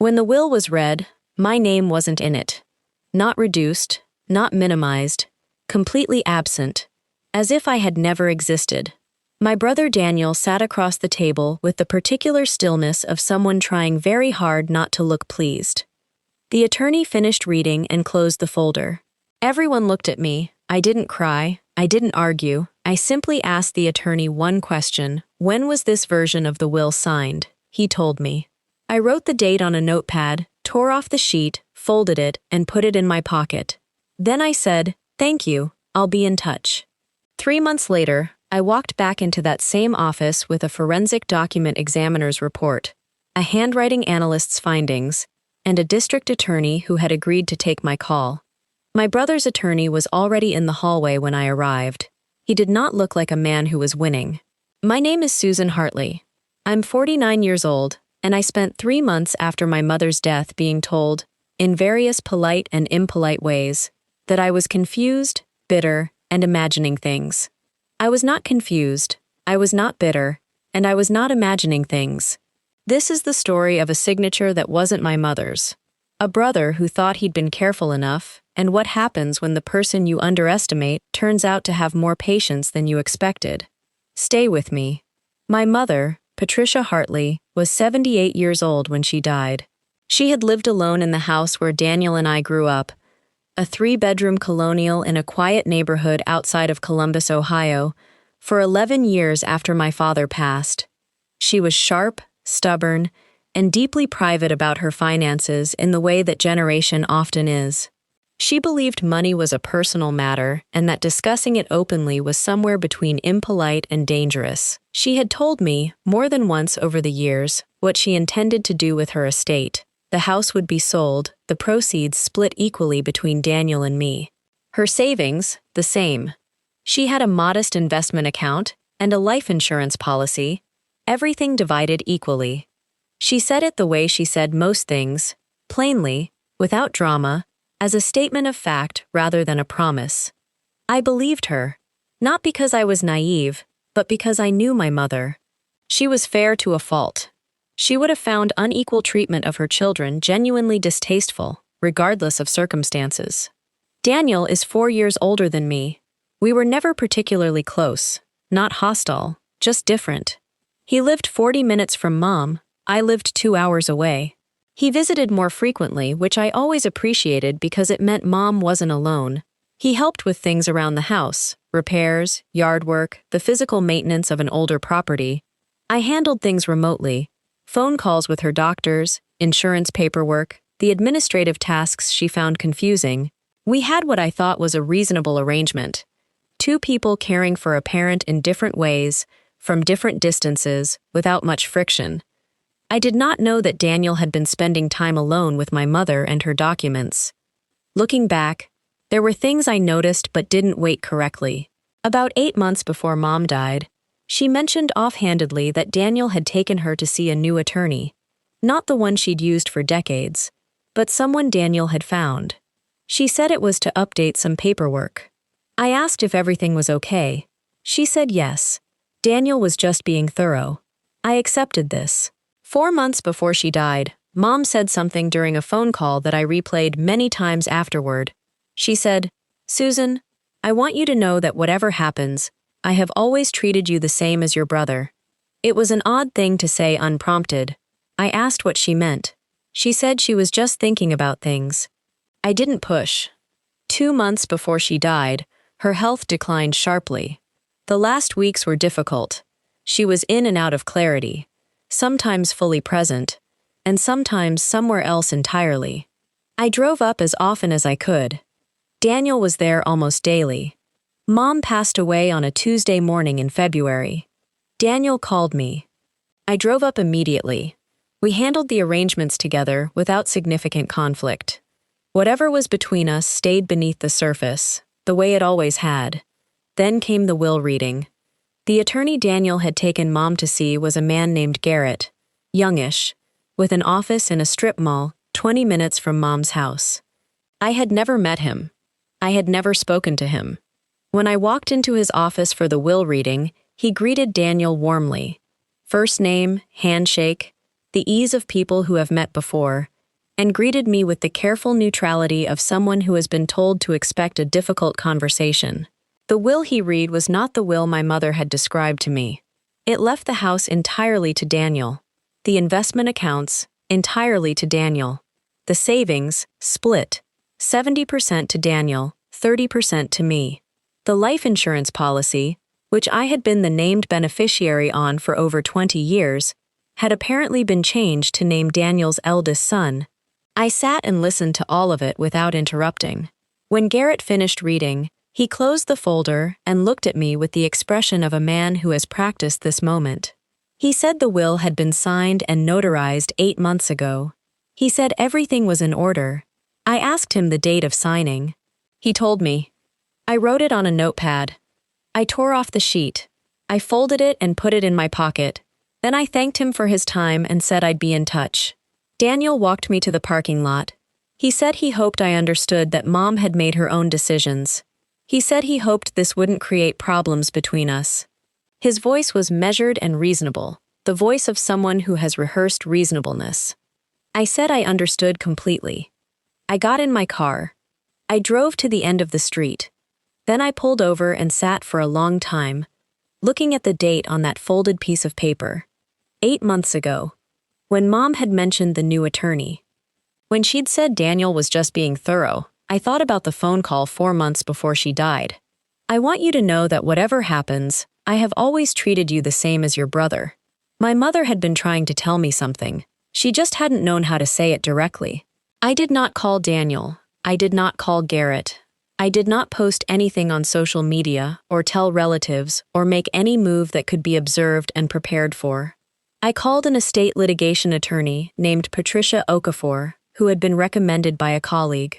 When the will was read, my name wasn't in it. Not reduced, not minimized, completely absent, as if I had never existed. My brother Daniel sat across the table with the particular stillness of someone trying very hard not to look pleased. The attorney finished reading and closed the folder. Everyone looked at me. I didn't cry. I didn't argue. I simply asked the attorney one question: when was this version of the will signed? He told me. I wrote the date on a notepad, tore off the sheet, folded it, and put it in my pocket. Then I said, "Thank you, I'll be in touch." 3 months later, I walked back into that same office with a forensic document examiner's report, a handwriting analyst's findings, and a district attorney who had agreed to take my call. My brother's attorney was already in the hallway when I arrived. He did not look like a man who was winning. "My name is Susan Hartley. I'm 49 years old, and I spent 3 months after my mother's death being told, in various polite and impolite ways, that I was confused, bitter, and imagining things. I was not confused, I was not bitter, and I was not imagining things. This is the story of a signature that wasn't my mother's. A brother who thought he'd been careful enough, and what happens when the person you underestimate turns out to have more patience than you expected. Stay with me. My mother, Patricia Hartley, was 78 years old when she died. She had lived alone in the house where Daniel and I grew up, a 3-bedroom colonial in a quiet neighborhood outside of Columbus, Ohio, for 11 years after my father passed. She was sharp, stubborn, and deeply private about her finances in the way that generation often is. She believed money was a personal matter and that discussing it openly was somewhere between impolite and dangerous. She had told me, more than once over the years, what she intended to do with her estate. The house would be sold, the proceeds split equally between Daniel and me. Her savings, the same. She had a modest investment account and a life insurance policy, everything divided equally. She said it the way she said most things, plainly, without drama, as a statement of fact rather than a promise. I believed her, not because I was naive, but because I knew my mother. She was fair to a fault. She would have found unequal treatment of her children genuinely distasteful, regardless of circumstances. Daniel is 4 years older than me. We were never particularly close, not hostile, just different. He lived 40 minutes from Mom. I lived 2 hours away. He visited more frequently, which I always appreciated because it meant Mom wasn't alone. He helped with things around the house, repairs, yard work, the physical maintenance of an older property. I handled things remotely, phone calls with her doctors, insurance paperwork, the administrative tasks she found confusing. We had what I thought was a reasonable arrangement. 2 people caring for a parent in different ways, from different distances, without much friction. I did not know that Daniel had been spending time alone with my mother and her documents. Looking back, there were things I noticed but didn't weight correctly. About 8 months before Mom died, she mentioned offhandedly that Daniel had taken her to see a new attorney, not the one she'd used for decades, but someone Daniel had found. She said it was to update some paperwork. I asked if everything was okay. She said yes. Daniel was just being thorough. I accepted this. 4 months before she died, Mom said something during a phone call that I replayed many times afterward. She said, "Susan, I want you to know that whatever happens, I have always treated you the same as your brother." It was an odd thing to say unprompted. I asked what she meant. She said she was just thinking about things. I didn't push. 2 months before she died, her health declined sharply. The last weeks were difficult. She was in and out of clarity, sometimes fully present, and sometimes somewhere else entirely. I drove up as often as I could. Daniel was there almost daily. Mom passed away on a Tuesday morning in February. Daniel called me. I drove up immediately. We handled the arrangements together without significant conflict. Whatever was between us stayed beneath the surface, the way it always had. Then came the will reading. The attorney Daniel had taken Mom to see was a man named Garrett, youngish, with an office in a strip mall 20 minutes from Mom's house. I had never met him. I had never spoken to him. When I walked into his office for the will reading, he greeted Daniel warmly. First name, handshake, the ease of people who have met before, and greeted me with the careful neutrality of someone who has been told to expect a difficult conversation. The will he read was not the will my mother had described to me. It left the house entirely to Daniel. The investment accounts, entirely to Daniel. The savings, split. 70% to Daniel, 30% to me. The life insurance policy, which I had been the named beneficiary on for over 20 years, had apparently been changed to name Daniel's eldest son. I sat and listened to all of it without interrupting. When Garrett finished reading, he closed the folder and looked at me with the expression of a man who has practiced this moment. He said the will had been signed and notarized 8 months ago. He said everything was in order. I asked him the date of signing. He told me. I wrote it on a notepad. I tore off the sheet. I folded it and put it in my pocket. Then I thanked him for his time and said I'd be in touch. Daniel walked me to the parking lot. He said he hoped I understood that Mom had made her own decisions. He said he hoped this wouldn't create problems between us. His voice was measured and reasonable, the voice of someone who has rehearsed reasonableness. I said I understood completely. I got in my car. I drove to the end of the street. Then I pulled over and sat for a long time, looking at the date on that folded piece of paper. 8 months ago, when Mom had mentioned the new attorney. When she'd said Daniel was just being thorough, I thought about the phone call 4 months before she died. I want you to know that whatever happens, I have always treated you the same as your brother. My mother had been trying to tell me something. She just hadn't known how to say it directly. I did not call Daniel. I did not call Garrett. I did not post anything on social media or tell relatives or make any move that could be observed and prepared for. I called an estate litigation attorney named Patricia Okafor, who had been recommended by a colleague.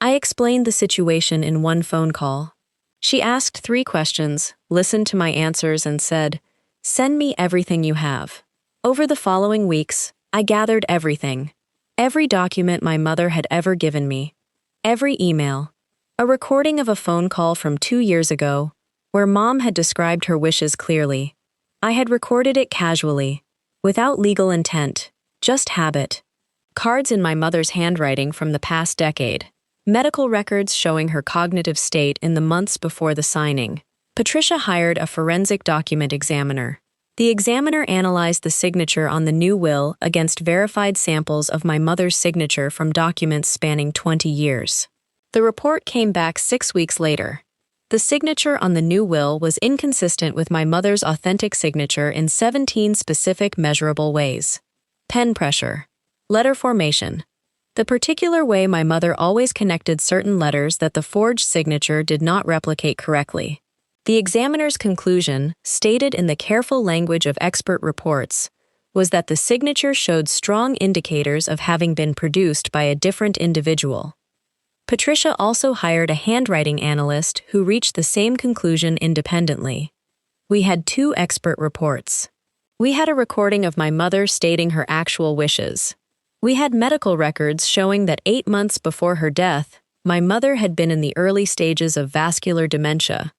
I explained the situation in one phone call. She asked 3 questions, listened to my answers, and said, "Send me everything you have." Over the following weeks, I gathered everything. Every document my mother had ever given me. Every email. A recording of a phone call from 2 years ago, where Mom had described her wishes clearly. I had recorded it casually, without legal intent, just habit. Cards in my mother's handwriting from the past decade. Medical records showing her cognitive state in the months before the signing. Patricia hired a forensic document examiner. The examiner analyzed the signature on the new will against verified samples of my mother's signature from documents spanning 20 years. The report came back 6 weeks later. The signature on the new will was inconsistent with my mother's authentic signature in 17 specific measurable ways. Pen pressure. Letter formation. The particular way my mother always connected certain letters that the forged signature did not replicate correctly. The examiner's conclusion, stated in the careful language of expert reports, was that the signature showed strong indicators of having been produced by a different individual. Patricia also hired a handwriting analyst who reached the same conclusion independently. We had 2 expert reports. We had a recording of my mother stating her actual wishes. We had medical records showing that 8 months before her death, my mother had been in the early stages of vascular dementia,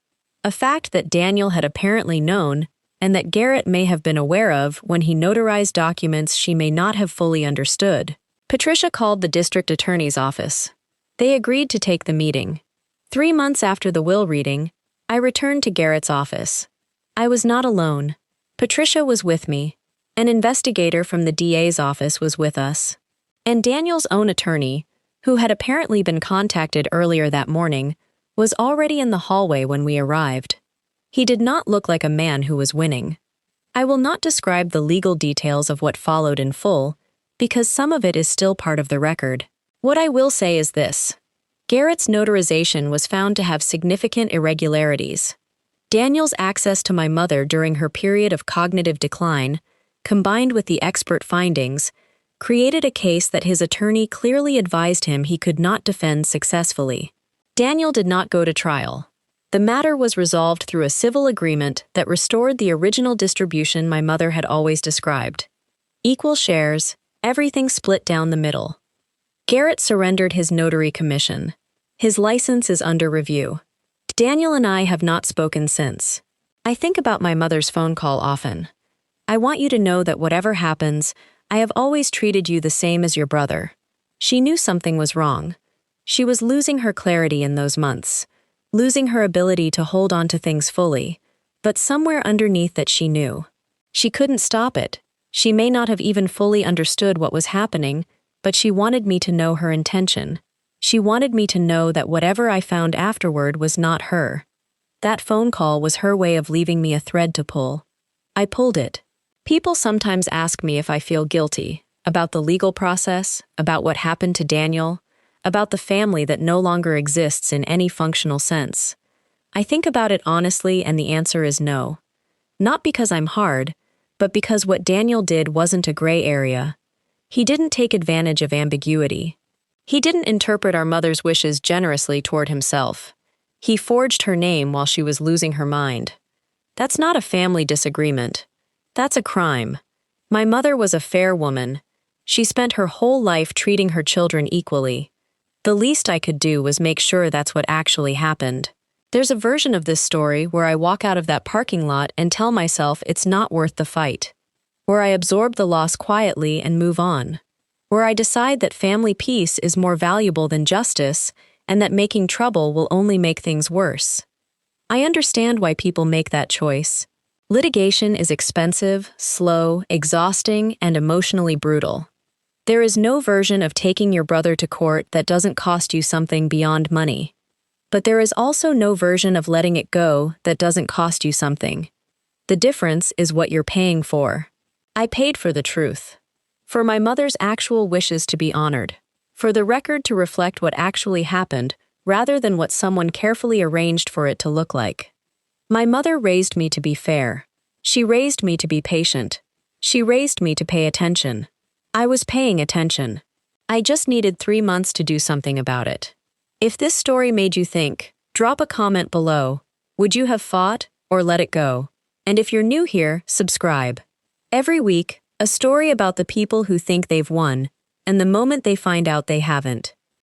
a fact that Daniel had apparently known and that Garrett may have been aware of when he notarized documents she may not have fully understood. Patricia called the district attorney's office. They agreed to take the meeting. 3 months after the will reading, I returned to Garrett's office. I was not alone. Patricia was with me. An investigator from the DA's office was with us. And Daniel's own attorney, who had apparently been contacted earlier that morning, was already in the hallway when we arrived. He did not look like a man who was winning. I will not describe the legal details of what followed in full, because some of it is still part of the record. What I will say is this. Garrett's notarization was found to have significant irregularities. Daniel's access to my mother during her period of cognitive decline, combined with the expert findings, created a case that his attorney clearly advised him he could not defend successfully. Daniel did not go to trial. The matter was resolved through a civil agreement that restored the original distribution my mother had always described. Equal shares, everything split down the middle. Garrett surrendered his notary commission. His license is under review. Daniel and I have not spoken since. I think about my mother's phone call often. I want you to know that whatever happens, I have always treated you the same as your brother. She knew something was wrong. She was losing her clarity in those months, losing her ability to hold on to things fully, but somewhere underneath that she knew. She couldn't stop it. She may not have even fully understood what was happening, but she wanted me to know her intention. She wanted me to know that whatever I found afterward was not her. That phone call was her way of leaving me a thread to pull. I pulled it. People sometimes ask me if I feel guilty, about the legal process, about what happened to Daniel, about the family that no longer exists in any functional sense. I think about it honestly, and the answer is no. Not because I'm hard, but because what Daniel did wasn't a gray area. He didn't take advantage of ambiguity. He didn't interpret our mother's wishes generously toward himself. He forged her name while she was losing her mind. That's not a family disagreement. That's a crime. My mother was a fair woman. She spent her whole life treating her children equally. The least I could do was make sure that's what actually happened. There's a version of this story where I walk out of that parking lot and tell myself it's not worth the fight. Where I absorb the loss quietly and move on. Where I decide that family peace is more valuable than justice, and that making trouble will only make things worse. I understand why people make that choice. Litigation is expensive, slow, exhausting, and emotionally brutal. There is no version of taking your brother to court that doesn't cost you something beyond money. But there is also no version of letting it go that doesn't cost you something. The difference is what you're paying for. I paid for the truth. For my mother's actual wishes to be honored. For the record to reflect what actually happened, rather than what someone carefully arranged for it to look like. My mother raised me to be fair. She raised me to be patient. She raised me to pay attention. I was paying attention. I just needed 3 months to do something about it. If this story made you think, drop a comment below. Would you have fought or let it go? And if you're new here, subscribe. Every week, a story about the people who think they've won, and the moment they find out they haven't.